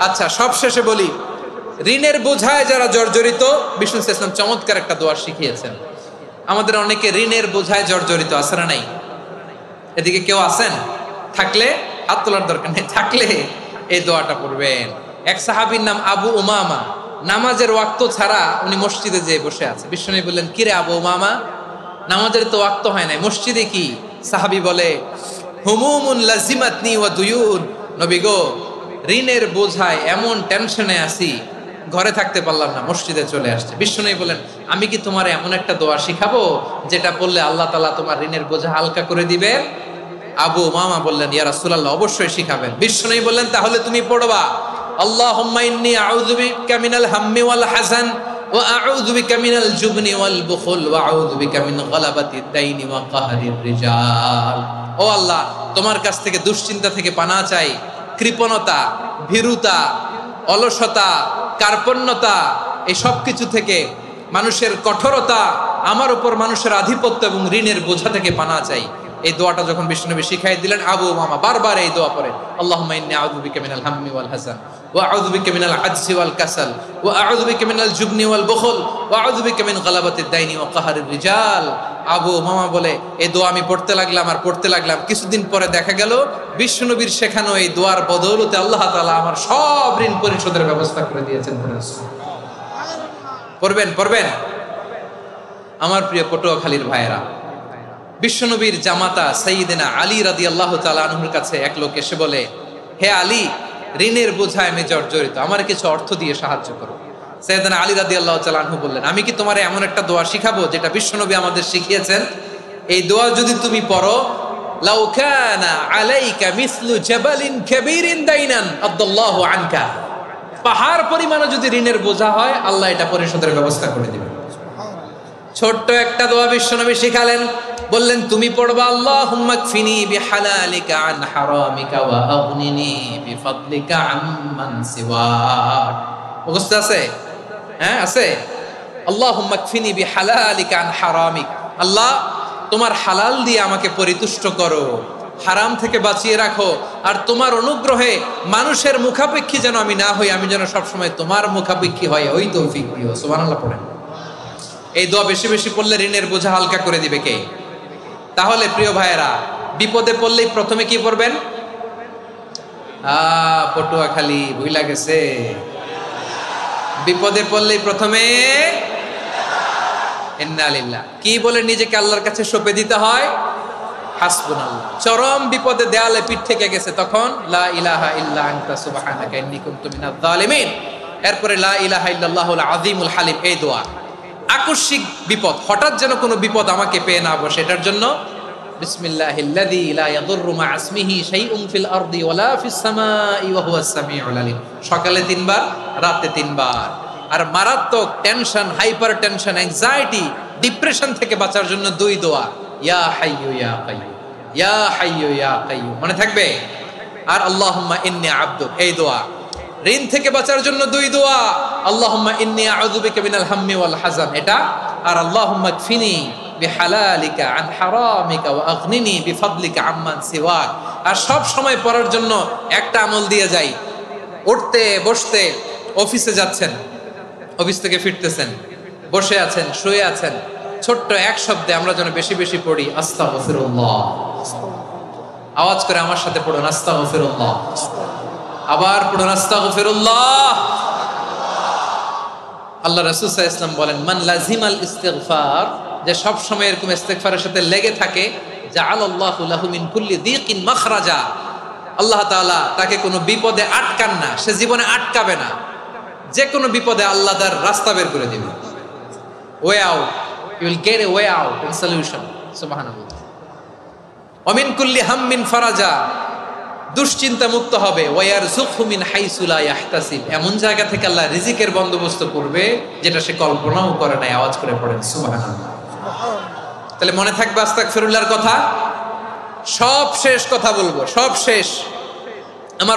আচ্ছা, সব শেষে বলি, ঋণের বোঝায় যারা জর্জরিত, বিষ্ণু ইসলাম চমৎকার একটা দোয়া শিখিয়েছেন। আমাদের অনেকে ঋণের বোঝায় জর্জরিত, আছে না নাই? এদিকে কেউ আছেন? থাকলে হাত তোলার দরকার নেই, থাকলে এই দোয়াটা পড়বেন। এক সাহাবীর নাম আবু উমামা, নামাজের ওয়াক্ত ছাড়া উনি মসজিদে যেয়ে বসে আছে। বিষ্ণু বললেন, কিরে আবু উমামা, নামাজের তো ওয়াক্ত হয় নাই, মসজিদে কি? সাহাবী বলে, হুমুমুন লাজিমাতনি ওয়া দুয়ুন। নবী গো, ঋণের বোঝায় এমন টেনশনে আছি, ঘরে থাকতে পারলাম না, মসজিদে চলে আসছে। বিষ্ণু বলেন, আমি কি তোমার এমন একটা দোয়া শিখাবো যেটা পড়লে আল্লাহ তাআলা তোমার ঋণের বোঝা হালকা করে দিবেন? আবু উমামা বললেন, ইয়া রাসূলুল্লাহ, অবশ্যই শিখাবেন। বিষ্ণু বললেন, তাহলে তুমি পড়বা, আল্লাহুম্মা ইন্নী আউযু বিকা মিনাল হাম্মি ওয়াল হাযান ওয়া আউযু বিকা মিনাল জুবনি ওয়াল বুখল ওয়া আউযু বিকা মিন গালাবাতিদ দাইনি ওয়া কাহরির রিজাল। ও আল্লাহ, তোমার কাছ থেকে দুশ্চিন্তা থেকে পানাহ চাই, কৃপণতা, ভীরুতা, অলসতা, কার্পণ্যতা, এই সব কিছু থেকে, মানুষের কঠোরতা, আমার উপর মানুষের আধিপত্য এবং ঋণের বোঝা থেকে পানাহ চাই। এই দোয়াটা যখন বিষ্ণুনবী শিখাই দিলেন, আবু উমামা বারবার এই দোয়া পড়ে, আল্লাহুম্মা ইন্নী আউযু বিকা মিনাল হাম্মি ওয়াল হাযান ওয়া আউযু বিকা মিনাল আজজি ওয়াল কাসাল ওয়া আউযু বিকা মিনাল জুবনি ওয়াল বুখল ওয়া আউযু বিকা মিন গালাবাতিদ দাইনি ওয়া কাহরির রিজাল। আবু উমামা বলে, এই দোয়া আমি পড়তে লাগলাম আর পড়তে লাগলাম, কিছুদিন পরে দেখা গেল বিষ্ণুনবীর শেখানো এই দোয়ার বদৌলতে আল্লাহ তাআলা আমার সব ঋণ পরিশোধের ব্যবস্থা করে দিয়েছেন। পড়বেন পড়বেন। আমার প্রিয় পটুয়াখালীর ভাইয়েরা, বিশ্বনবীর জামাতা সাইয়্যিদিনা আলী রাদিয়াল্লাহু তাআলা আনহুর কাছে এক লোক এসে বলে, হে আলী, ঋণের বোঝায় আমি জর্জরিত, আমার কিছু অর্থ দিয়ে সাহায্য করো। সাইয়্যিদিনা আলী রাদিয়াল্লাহু তাআলা আনহু বললেন, আমি কি তোমারে এমন একটা দোয়া শিখাবো যেটা বিশ্বনবী আমাদের শিখিয়েছেন? এই দোয়া যদি তুমি পড়ো, লাউ কানা আলাইকা মিসলু জাবালিন কাবীরিন দাইনান আদাল্লাহু আনকা, পাহাড় পরিমাণও যদি ঋণের বোঝা হয়, আল্লাহ এটা পরিশোধের ব্যবস্থা করে দিবেন। ছোট্ট একটা দোয়া বিশ্বনবী শিখালেন, বললেন, তুমি পড়বা, আল্লাহুম্মা কফিনি বিহালালিকা আন হারামিকা ওয়া আগনিনি বিফাদলিকা আম্মান সিওয়াক। মুখস্থ আছে? হ্যাঁ, আছে। আল্লাহুম্মা কফিনি বিহালালিকা আন হারামিক, আল্লাহ তোমার হালাল দিয়ে আমাকে পরিতুষ্ট করো, হারাম থেকে বাঁচিয়ে রাখো, আর তোমার অনুগ্রহে মানুষের মুখাপেক্ষী যেন আমি না হই, আমি যেন সবসময় তোমার মুখাপেক্ষী হয়, ওই তৌফিক দিও। সুবহানাল্লাহ পড়েন। এই দোয়া বেশি বেশি পড়লে ঋণের বোঝা হালকা করে দিবে কে? তাহলে প্রিয় ভাইয়েরা, বিপদে পড়লেই প্রথমে কি পড়বেন? পটুয়াখালী ভুইলা গেছে, বিপদে পড়লেই প্রথমে ইন্না লিল্লাহ কি বলে নিজেকে আল্লাহর কাছে সঁপে দিতে হয়? হাসবুনাল্লাহ। চরম বিপদে দেয়ালে পিঠ থেকে গেছে, তখন লা ইলাহা ইল্লা আনতা সুবহানাকা ইন্নী কুনতু মিনাজ জালিমিন। এরপরে লা ইলাহা ইল্লাল্লাহুল আযীমুল হালিম, এই দোয়া। আকস্মিক বিপদ, হঠাৎ যেন কোনো বিপদ আমাকে পেয়ে না বসে, এটার জন্য বিসমিল্লাহিল্লাযী লা ইয়াদুররু মা ইসমিহি শাইউন ফিল আরদি ওয়ালা ফিস সামাই ওয়া হুয়াস সামিউল আলীম। সকালে 3 বার, রাতে 3 বার। আর মারাত্মক tension, hyper tension, anxiety, depression থেকে বাঁচার জন্য 2 দোয়া, ইয়া হাইয়্যু ইয়া কাইয়্যুম, ইয়া হাইয়্যু ইয়া কাইয়্যুম, মনে থাকবে? আর আল্লাহুম্মা ইন্নী আবদুক, এই দোয়া। ঋণ থেকে বাঁচার জন্য 2 দোয়া, আল্লাহুম্মা ইন্নী আউযু বিকা মিনাল হাম্মি ওয়াল হাযান, এটা। আর আল্লাহুম্মা কফিনি বিহালালিকা আন হারামিকা ওয়া আগনিনি বিফাদলিকা আম্মান সিওয়াক। আর সব সময় পড়ার জন্য একটা আমল দিয়ে যাই, উঠতে বসতে, অফিসে যাচ্ছেন, অফিস থেকে ফিরতেছেন, বসে আছেন, শুয়ে আছেন, ছোট্ট এক শব্দে আমরা যেন বেশি বেশি পড়ি, আস্তাগফিরুল্লাহ। আওয়াজ করে আমার সাথে পড়ুন, আস্তাগফিরুল্লাহ। আবার পড়ুন, আস্তাগফিরুল্লাহ। আল্লাহ রাসূল সাল্লাল্লাহু আলাইহি ওয়াসাল্লাম বলেন, মান লাজিমাল ইস্তিগফার, যে সব সময় এরকম ইস্তিগফারের সাথে লেগে থাকে, জাআলাল্লাহু লাহু মিন কুল্লি যিকিন মাখরাজা, আল্লাহ তাআলা তাকে কোনো বিপদে আটকান না, সে জীবনে আটকাবে না, যে কোনো বিপদে আল্লাহ তার রাস্তা বের করে দিবেন। Way out, you will get a way out and solution. সুবহানাল্লাহ। ওয়া মিন কুল্লি হাম্মিন ফারাজা, দুশ্চিন্তা মুক্ত হবে। ওয়ারযুকহু মিন হাইসু লা ইয়াহতাসিব, এমন জায়গা থেকে আল্লাহ রিজিকের বন্দোবস্ত করবে যেটা সে কল্পনাও করে নাই। আওয়াজ করে পড়েন সুবহানাল্লাহ। তাহলে মনে থাকবে আস্তাগফিরুল্লাহর কথা। সব শেষ কথা বলবো, সব শেষ। আমার